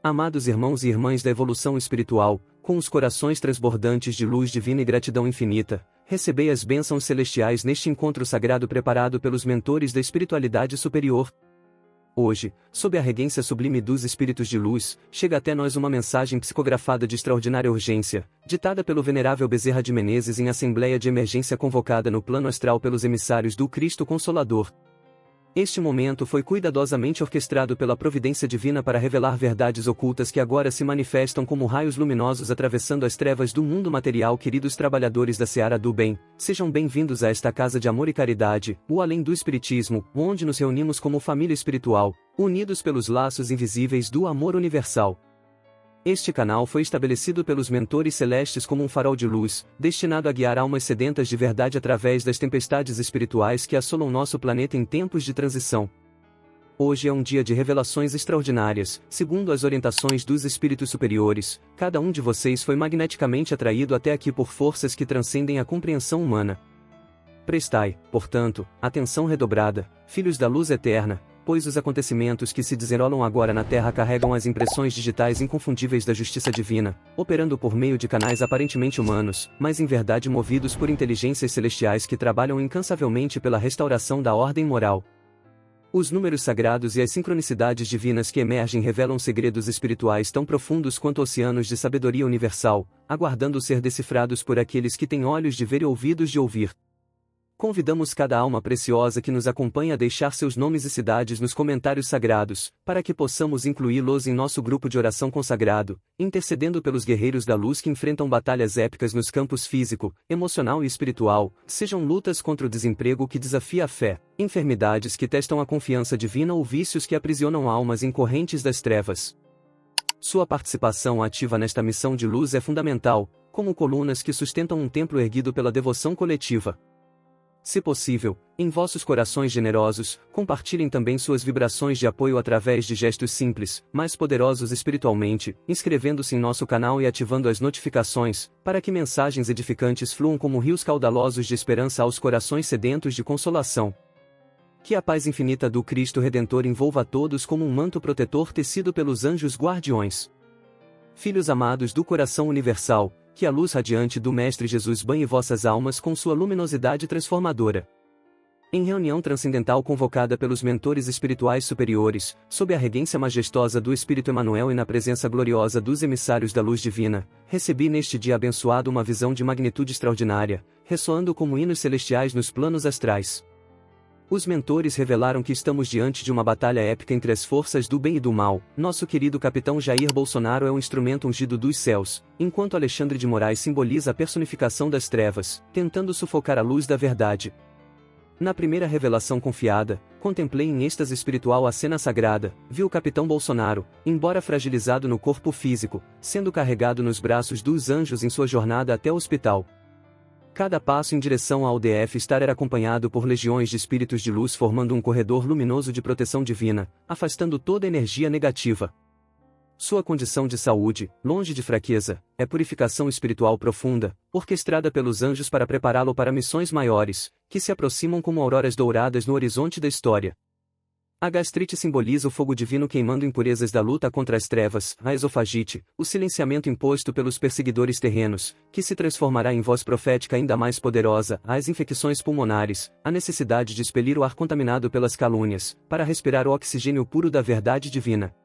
Amados irmãos e irmãs da evolução espiritual, com os corações transbordantes de luz divina e gratidão infinita, recebei as bênçãos celestiais neste encontro sagrado preparado pelos mentores da espiritualidade superior. Hoje, sob a regência sublime dos espíritos de luz, chega até nós uma mensagem psicografada de extraordinária urgência, ditada pelo venerável Bezerra de Menezes em assembleia de emergência convocada no plano astral pelos emissários do Cristo Consolador. Este momento foi cuidadosamente orquestrado pela providência divina para revelar verdades ocultas que agora se manifestam como raios luminosos atravessando as trevas do mundo material. Queridos trabalhadores da seara do bem, sejam bem-vindos a esta casa de amor e caridade, o além do espiritismo, onde nos reunimos como família espiritual, unidos pelos laços invisíveis do amor universal. Este canal foi estabelecido pelos mentores celestes como um farol de luz, destinado a guiar almas sedentas de verdade através das tempestades espirituais que assolam nosso planeta em tempos de transição. Hoje é um dia de revelações extraordinárias, segundo as orientações dos espíritos superiores. Cada um de vocês foi magneticamente atraído até aqui por forças que transcendem a compreensão humana. Prestai, portanto, atenção redobrada, filhos da luz eterna, pois os acontecimentos que se desenrolam agora na Terra carregam as impressões digitais inconfundíveis da justiça divina, operando por meio de canais aparentemente humanos, mas em verdade movidos por inteligências celestiais que trabalham incansavelmente pela restauração da ordem moral. Os números sagrados e as sincronicidades divinas que emergem revelam segredos espirituais tão profundos quanto oceanos de sabedoria universal, aguardando ser decifrados por aqueles que têm olhos de ver e ouvidos de ouvir. Convidamos cada alma preciosa que nos acompanha a deixar seus nomes e cidades nos comentários sagrados, para que possamos incluí-los em nosso grupo de oração consagrado, intercedendo pelos guerreiros da luz que enfrentam batalhas épicas nos campos físico, emocional e espiritual, sejam lutas contra o desemprego que desafia a fé, enfermidades que testam a confiança divina ou vícios que aprisionam almas em correntes das trevas. Sua participação ativa nesta missão de luz é fundamental, como colunas que sustentam um templo erguido pela devoção coletiva. Se possível, em vossos corações generosos, compartilhem também suas vibrações de apoio através de gestos simples, mais poderosos espiritualmente, inscrevendo-se em nosso canal e ativando as notificações, para que mensagens edificantes fluam como rios caudalosos de esperança aos corações sedentos de consolação. Que a paz infinita do Cristo Redentor envolva a todos como um manto protetor tecido pelos anjos guardiões. Filhos amados do coração universal, que a luz radiante do Mestre Jesus banhe vossas almas com sua luminosidade transformadora. Em reunião transcendental convocada pelos mentores espirituais superiores, sob a regência majestosa do Espírito Emmanuel e na presença gloriosa dos emissários da luz divina, recebi neste dia abençoado uma visão de magnitude extraordinária, ressoando como hinos celestiais nos planos astrais. Os mentores revelaram que estamos diante de uma batalha épica entre as forças do bem e do mal. Nosso querido capitão Jair Bolsonaro é um instrumento ungido dos céus, enquanto Alexandre de Moraes simboliza a personificação das trevas, tentando sufocar a luz da verdade. Na primeira revelação confiada, contemplei em êxtase espiritual a cena sagrada, vi o capitão Bolsonaro, embora fragilizado no corpo físico, sendo carregado nos braços dos anjos em sua jornada até o hospital. Cada passo em direção ao DF estar era acompanhado por legiões de espíritos de luz formando um corredor luminoso de proteção divina, afastando toda energia negativa. Sua condição de saúde, longe de fraqueza, é purificação espiritual profunda, orquestrada pelos anjos para prepará-lo para missões maiores, que se aproximam como auroras douradas no horizonte da história. A gastrite simboliza o fogo divino queimando impurezas da luta contra as trevas, a esofagite, o silenciamento imposto pelos perseguidores terrenos, que se transformará em voz profética ainda mais poderosa, as infecções pulmonares, a necessidade de expelir o ar contaminado pelas calúnias, para respirar o oxigênio puro da verdade divina.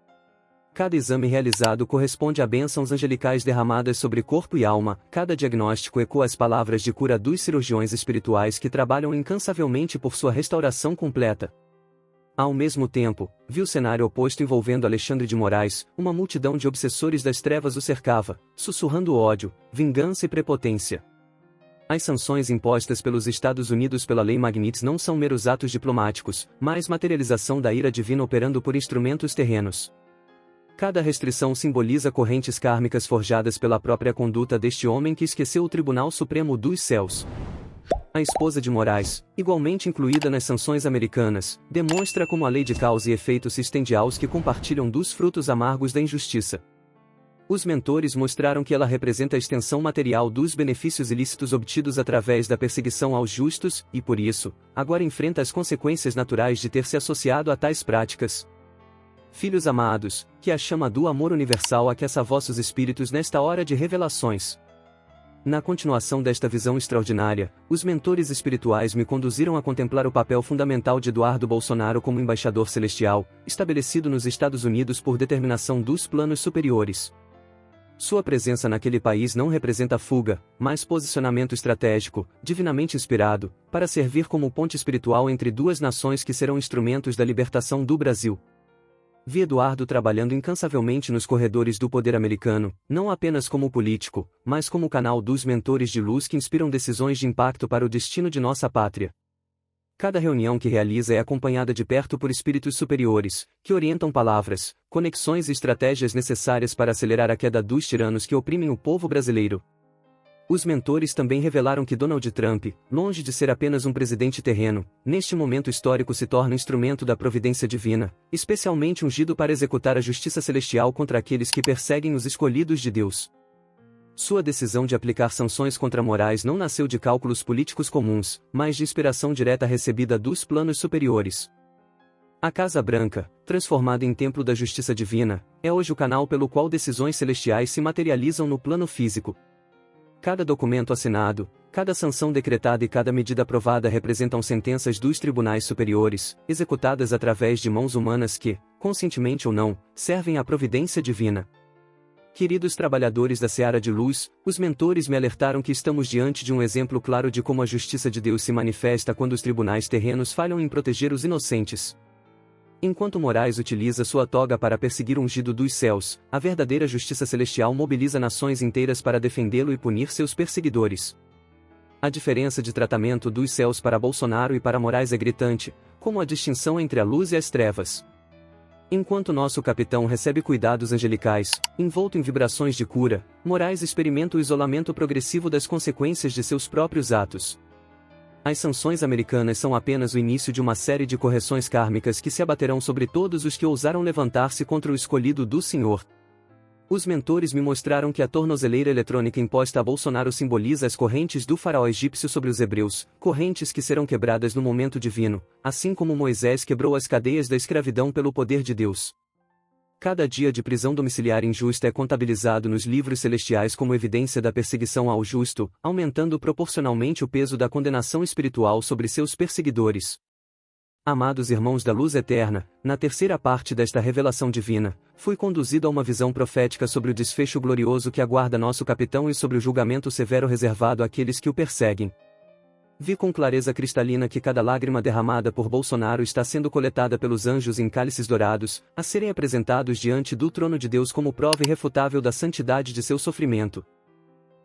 Cada exame realizado corresponde a bênçãos angelicais derramadas sobre corpo e alma, cada diagnóstico ecoa as palavras de cura dos cirurgiões espirituais que trabalham incansavelmente por sua restauração completa. Ao mesmo tempo, vi o cenário oposto envolvendo Alexandre de Moraes, uma multidão de obsessores das trevas o cercava, sussurrando ódio, vingança e prepotência. As sanções impostas pelos Estados Unidos pela Lei Magnitsky não são meros atos diplomáticos, mas materialização da ira divina operando por instrumentos terrenos. Cada restrição simboliza correntes kármicas forjadas pela própria conduta deste homem que esqueceu o Tribunal Supremo dos Céus. A esposa de Moraes, igualmente incluída nas sanções americanas, demonstra como a lei de causa e efeito se estende aos que compartilham dos frutos amargos da injustiça. Os mentores mostraram que ela representa a extensão material dos benefícios ilícitos obtidos através da perseguição aos justos, e por isso, agora enfrenta as consequências naturais de ter se associado a tais práticas. Filhos amados, que a chama do amor universal aqueça vossos espíritos nesta hora de revelações. Na continuação desta visão extraordinária, os mentores espirituais me conduziram a contemplar o papel fundamental de Eduardo Bolsonaro como embaixador celestial, estabelecido nos Estados Unidos por determinação dos planos superiores. Sua presença naquele país não representa fuga, mas posicionamento estratégico, divinamente inspirado, para servir como ponte espiritual entre duas nações que serão instrumentos da libertação do Brasil. Vi Eduardo trabalhando incansavelmente nos corredores do poder americano, não apenas como político, mas como canal dos mentores de luz que inspiram decisões de impacto para o destino de nossa pátria. Cada reunião que realiza é acompanhada de perto por espíritos superiores, que orientam palavras, conexões e estratégias necessárias para acelerar a queda dos tiranos que oprimem o povo brasileiro. Os mentores também revelaram que Donald Trump, longe de ser apenas um presidente terreno, neste momento histórico se torna instrumento da providência divina, especialmente ungido para executar a justiça celestial contra aqueles que perseguem os escolhidos de Deus. Sua decisão de aplicar sanções contra Moraes não nasceu de cálculos políticos comuns, mas de inspiração direta recebida dos planos superiores. A Casa Branca, transformada em templo da justiça divina, é hoje o canal pelo qual decisões celestiais se materializam no plano físico. Cada documento assinado, cada sanção decretada e cada medida aprovada representam sentenças dos tribunais superiores, executadas através de mãos humanas que, conscientemente ou não, servem à providência divina. Queridos trabalhadores da seara de luz, os mentores me alertaram que estamos diante de um exemplo claro de como a justiça de Deus se manifesta quando os tribunais terrenos falham em proteger os inocentes. Enquanto Moraes utiliza sua toga para perseguir o ungido dos céus, a verdadeira justiça celestial mobiliza nações inteiras para defendê-lo e punir seus perseguidores. A diferença de tratamento dos céus para Bolsonaro e para Moraes é gritante, como a distinção entre a luz e as trevas. Enquanto nosso capitão recebe cuidados angelicais, envolto em vibrações de cura, Moraes experimenta o isolamento progressivo das consequências de seus próprios atos. As sanções americanas são apenas o início de uma série de correções kármicas que se abaterão sobre todos os que ousaram levantar-se contra o escolhido do Senhor. Os mentores me mostraram que a tornozeleira eletrônica imposta a Bolsonaro simboliza as correntes do faraó egípcio sobre os hebreus, correntes que serão quebradas no momento divino, assim como Moisés quebrou as cadeias da escravidão pelo poder de Deus. Cada dia de prisão domiciliar injusta é contabilizado nos livros celestiais como evidência da perseguição ao justo, aumentando proporcionalmente o peso da condenação espiritual sobre seus perseguidores. Amados irmãos da luz eterna, na terceira parte desta revelação divina, fui conduzido a uma visão profética sobre o desfecho glorioso que aguarda nosso capitão e sobre o julgamento severo reservado àqueles que o perseguem. Vi com clareza cristalina que cada lágrima derramada por Bolsonaro está sendo coletada pelos anjos em cálices dourados, a serem apresentados diante do trono de Deus como prova irrefutável da santidade de seu sofrimento.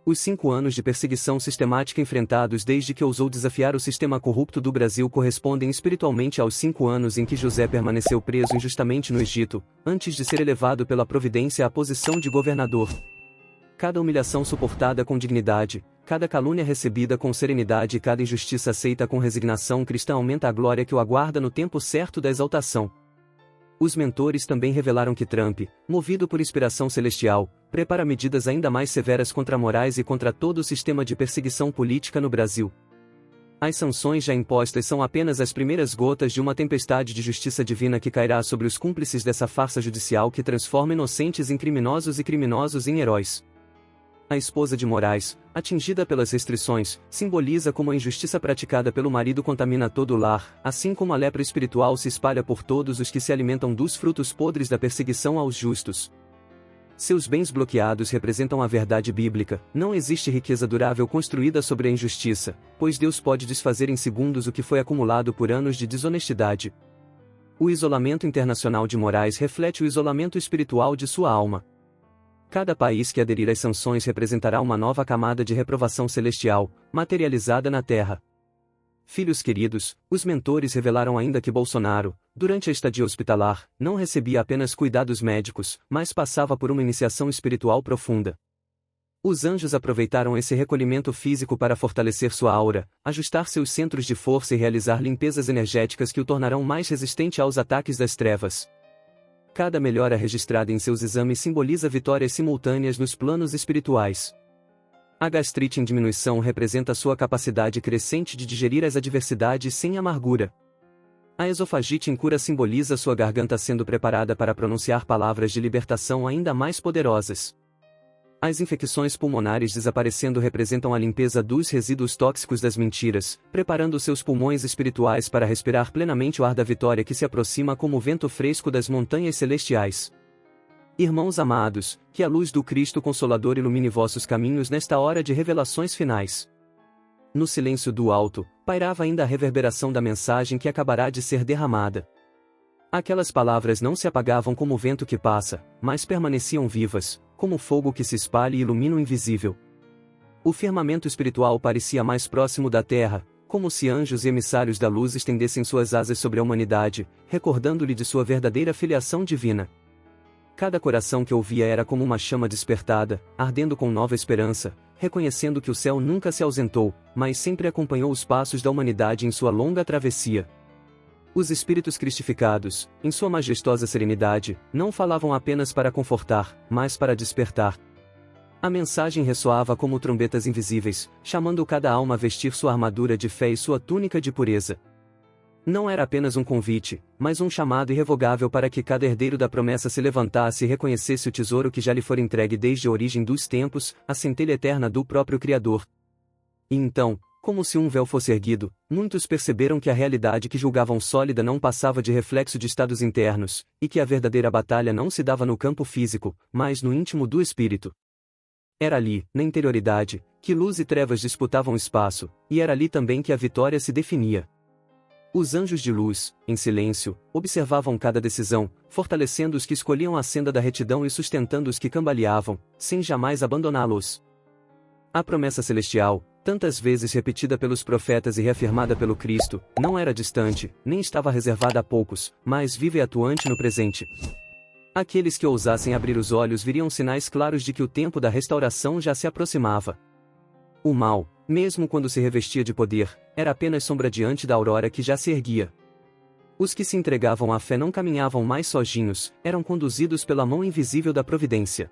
Os 5 anos de perseguição sistemática enfrentados desde que ousou desafiar o sistema corrupto do Brasil correspondem espiritualmente aos 5 anos em que José permaneceu preso injustamente no Egito, antes de ser elevado pela providência à posição de governador. Cada humilhação suportada com dignidade, cada calúnia recebida com serenidade e cada injustiça aceita com resignação cristã aumenta a glória que o aguarda no tempo certo da exaltação. Os mentores também revelaram que Trump, movido por inspiração celestial, prepara medidas ainda mais severas contra Moraes e contra todo o sistema de perseguição política no Brasil. As sanções já impostas são apenas as primeiras gotas de uma tempestade de justiça divina que cairá sobre os cúmplices dessa farsa judicial que transforma inocentes em criminosos e criminosos em heróis. A esposa de Moraes, atingida pelas restrições, simboliza como a injustiça praticada pelo marido contamina todo o lar, assim como a lepra espiritual se espalha por todos os que se alimentam dos frutos podres da perseguição aos justos. Seus bens bloqueados representam a verdade bíblica, não existe riqueza durável construída sobre a injustiça, pois Deus pode desfazer em segundos o que foi acumulado por anos de desonestidade. O isolamento internacional de Moraes reflete o isolamento espiritual de sua alma. Cada país que aderir às sanções representará uma nova camada de reprovação celestial, materializada na Terra. Filhos queridos, os mentores revelaram ainda que Bolsonaro, durante a estadia hospitalar, não recebia apenas cuidados médicos, mas passava por uma iniciação espiritual profunda. Os anjos aproveitaram esse recolhimento físico para fortalecer sua aura, ajustar seus centros de força e realizar limpezas energéticas que o tornarão mais resistente aos ataques das trevas. Cada melhora registrada em seus exames simboliza vitórias simultâneas nos planos espirituais. A gastrite em diminuição representa sua capacidade crescente de digerir as adversidades sem amargura. A esofagite incura simboliza sua garganta sendo preparada para pronunciar palavras de libertação ainda mais poderosas. As infecções pulmonares desaparecendo representam a limpeza dos resíduos tóxicos das mentiras, preparando seus pulmões espirituais para respirar plenamente o ar da vitória que se aproxima como o vento fresco das montanhas celestiais. Irmãos amados, que a luz do Cristo Consolador ilumine vossos caminhos nesta hora de revelações finais. No silêncio do alto, pairava ainda a reverberação da mensagem que acabará de ser derramada. Aquelas palavras não se apagavam como o vento que passa, mas permaneciam vivas, como o fogo que se espalha e ilumina o invisível. O firmamento espiritual parecia mais próximo da terra, como se anjos e emissários da luz estendessem suas asas sobre a humanidade, recordando-lhe de sua verdadeira filiação divina. Cada coração que ouvia era como uma chama despertada, ardendo com nova esperança, reconhecendo que o céu nunca se ausentou, mas sempre acompanhou os passos da humanidade em sua longa travessia. Os espíritos cristificados, em sua majestosa serenidade, não falavam apenas para confortar, mas para despertar. A mensagem ressoava como trombetas invisíveis, chamando cada alma a vestir sua armadura de fé e sua túnica de pureza. Não era apenas um convite, mas um chamado irrevogável para que cada herdeiro da promessa se levantasse e reconhecesse o tesouro que já lhe fora entregue desde a origem dos tempos, a centelha eterna do próprio Criador. E então, como se um véu fosse erguido, muitos perceberam que a realidade que julgavam sólida não passava de reflexo de estados internos, e que a verdadeira batalha não se dava no campo físico, mas no íntimo do espírito. Era ali, na interioridade, que luz e trevas disputavam espaço, e era ali também que a vitória se definia. Os anjos de luz, em silêncio, observavam cada decisão, fortalecendo os que escolhiam a senda da retidão e sustentando os que cambaleavam, sem jamais abandoná-los. A promessa celestial, tantas vezes repetida pelos profetas e reafirmada pelo Cristo, não era distante, nem estava reservada a poucos, mas viva e atuante no presente. Aqueles que ousassem abrir os olhos viriam sinais claros de que o tempo da restauração já se aproximava. O mal, mesmo quando se revestia de poder, era apenas sombra diante da aurora que já se erguia. Os que se entregavam à fé não caminhavam mais sozinhos, eram conduzidos pela mão invisível da providência.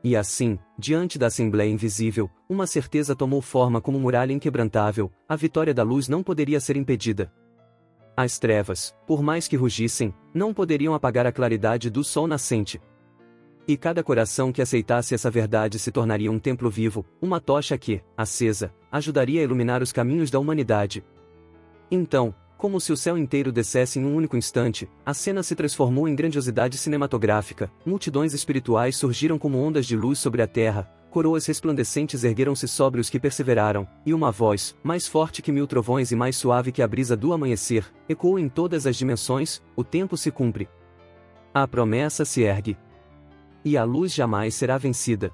E assim, diante da Assembleia Invisível, uma certeza tomou forma como muralha inquebrantável: a vitória da luz não poderia ser impedida. As trevas, por mais que rugissem, não poderiam apagar a claridade do sol nascente. E cada coração que aceitasse essa verdade se tornaria um templo vivo, uma tocha que, acesa, ajudaria a iluminar os caminhos da humanidade. Então, como se o céu inteiro descesse em um único instante, a cena se transformou em grandiosidade cinematográfica, multidões espirituais surgiram como ondas de luz sobre a terra, coroas resplandecentes ergueram-se sobre os que perseveraram, e uma voz, mais forte que 1000 trovões e mais suave que a brisa do amanhecer, ecoou em todas as dimensões: o tempo se cumpre. A promessa se ergue. E a luz jamais será vencida.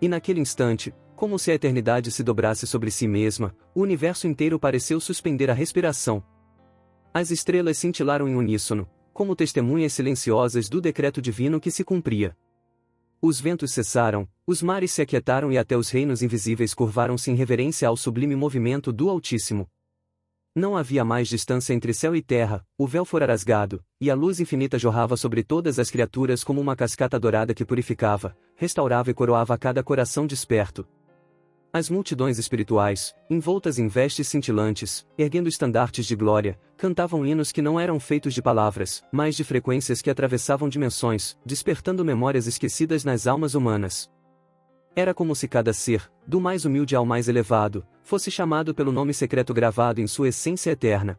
E naquele instante, como se a eternidade se dobrasse sobre si mesma, o universo inteiro pareceu suspender a respiração. As estrelas cintilaram em uníssono, como testemunhas silenciosas do decreto divino que se cumpria. Os ventos cessaram, os mares se aquietaram e até os reinos invisíveis curvaram-se em reverência ao sublime movimento do Altíssimo. Não havia mais distância entre céu e terra, o véu fora rasgado, e a luz infinita jorrava sobre todas as criaturas como uma cascata dourada que purificava, restaurava e coroava cada coração desperto. As multidões espirituais, envoltas em vestes cintilantes, erguendo estandartes de glória, cantavam hinos que não eram feitos de palavras, mas de frequências que atravessavam dimensões, despertando memórias esquecidas nas almas humanas. Era como se cada ser, do mais humilde ao mais elevado, fosse chamado pelo nome secreto gravado em sua essência eterna.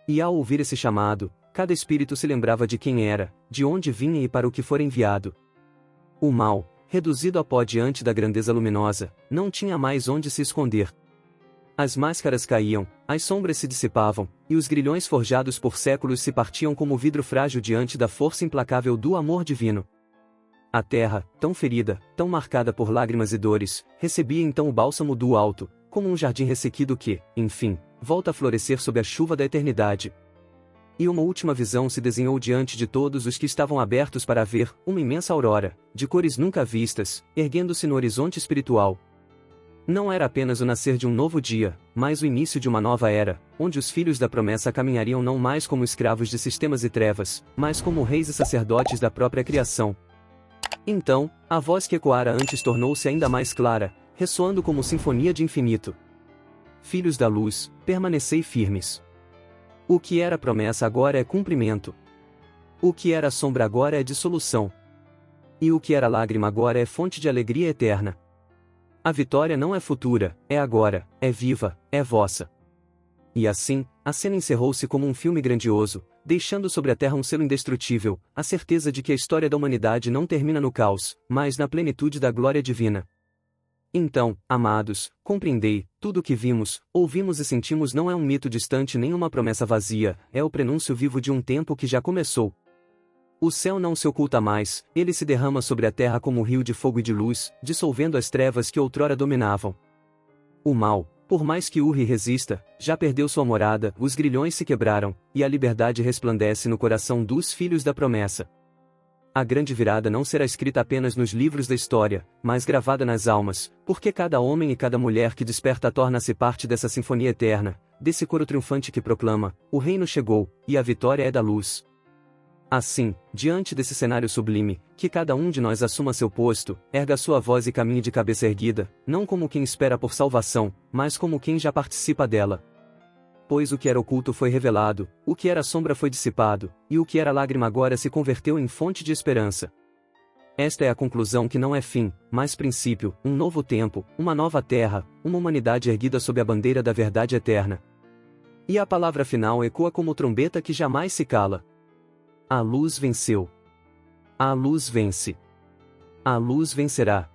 E ao ouvir esse chamado, cada espírito se lembrava de quem era, de onde vinha e para o que fora enviado. O mal, reduzido a pó diante da grandeza luminosa, não tinha mais onde se esconder. As máscaras caíam, as sombras se dissipavam, e os grilhões forjados por séculos se partiam como vidro frágil diante da força implacável do amor divino. A terra, tão ferida, tão marcada por lágrimas e dores, recebia então o bálsamo do alto, como um jardim ressequido que, enfim, volta a florescer sob a chuva da eternidade. E uma última visão se desenhou diante de todos os que estavam abertos para ver, uma imensa aurora, de cores nunca vistas, erguendo-se no horizonte espiritual. Não era apenas o nascer de um novo dia, mas o início de uma nova era, onde os filhos da promessa caminhariam não mais como escravos de sistemas e trevas, mas como reis e sacerdotes da própria criação. Então, a voz que ecoara antes tornou-se ainda mais clara, ressoando como sinfonia de infinito. Filhos da luz, permanecei firmes. O que era promessa agora é cumprimento. O que era sombra agora é dissolução. E o que era lágrima agora é fonte de alegria eterna. A vitória não é futura, é agora, é viva, é vossa. E assim, a cena encerrou-se como um filme grandioso, deixando sobre a Terra um selo indestrutível, a certeza de que a história da humanidade não termina no caos, mas na plenitude da glória divina. Então, amados, compreendei, tudo o que vimos, ouvimos e sentimos não é um mito distante nem uma promessa vazia, é o prenúncio vivo de um tempo que já começou. O céu não se oculta mais, ele se derrama sobre a terra como um rio de fogo e de luz, dissolvendo as trevas que outrora dominavam. O mal, por mais que urre e resista, já perdeu sua morada, os grilhões se quebraram, e a liberdade resplandece no coração dos filhos da promessa. A grande virada não será escrita apenas nos livros da história, mas gravada nas almas, porque cada homem e cada mulher que desperta torna-se parte dessa sinfonia eterna, desse coro triunfante que proclama: o reino chegou, e a vitória é da luz. Assim, diante desse cenário sublime, que cada um de nós assuma seu posto, erga sua voz e caminhe de cabeça erguida, não como quem espera por salvação, mas como quem já participa dela. Pois o que era oculto foi revelado, o que era sombra foi dissipado, e o que era lágrima agora se converteu em fonte de esperança. Esta é a conclusão que não é fim, mas princípio, um novo tempo, uma nova terra, uma humanidade erguida sob a bandeira da verdade eterna. E a palavra final ecoa como trombeta que jamais se cala. A luz venceu. A luz vence. A luz vencerá.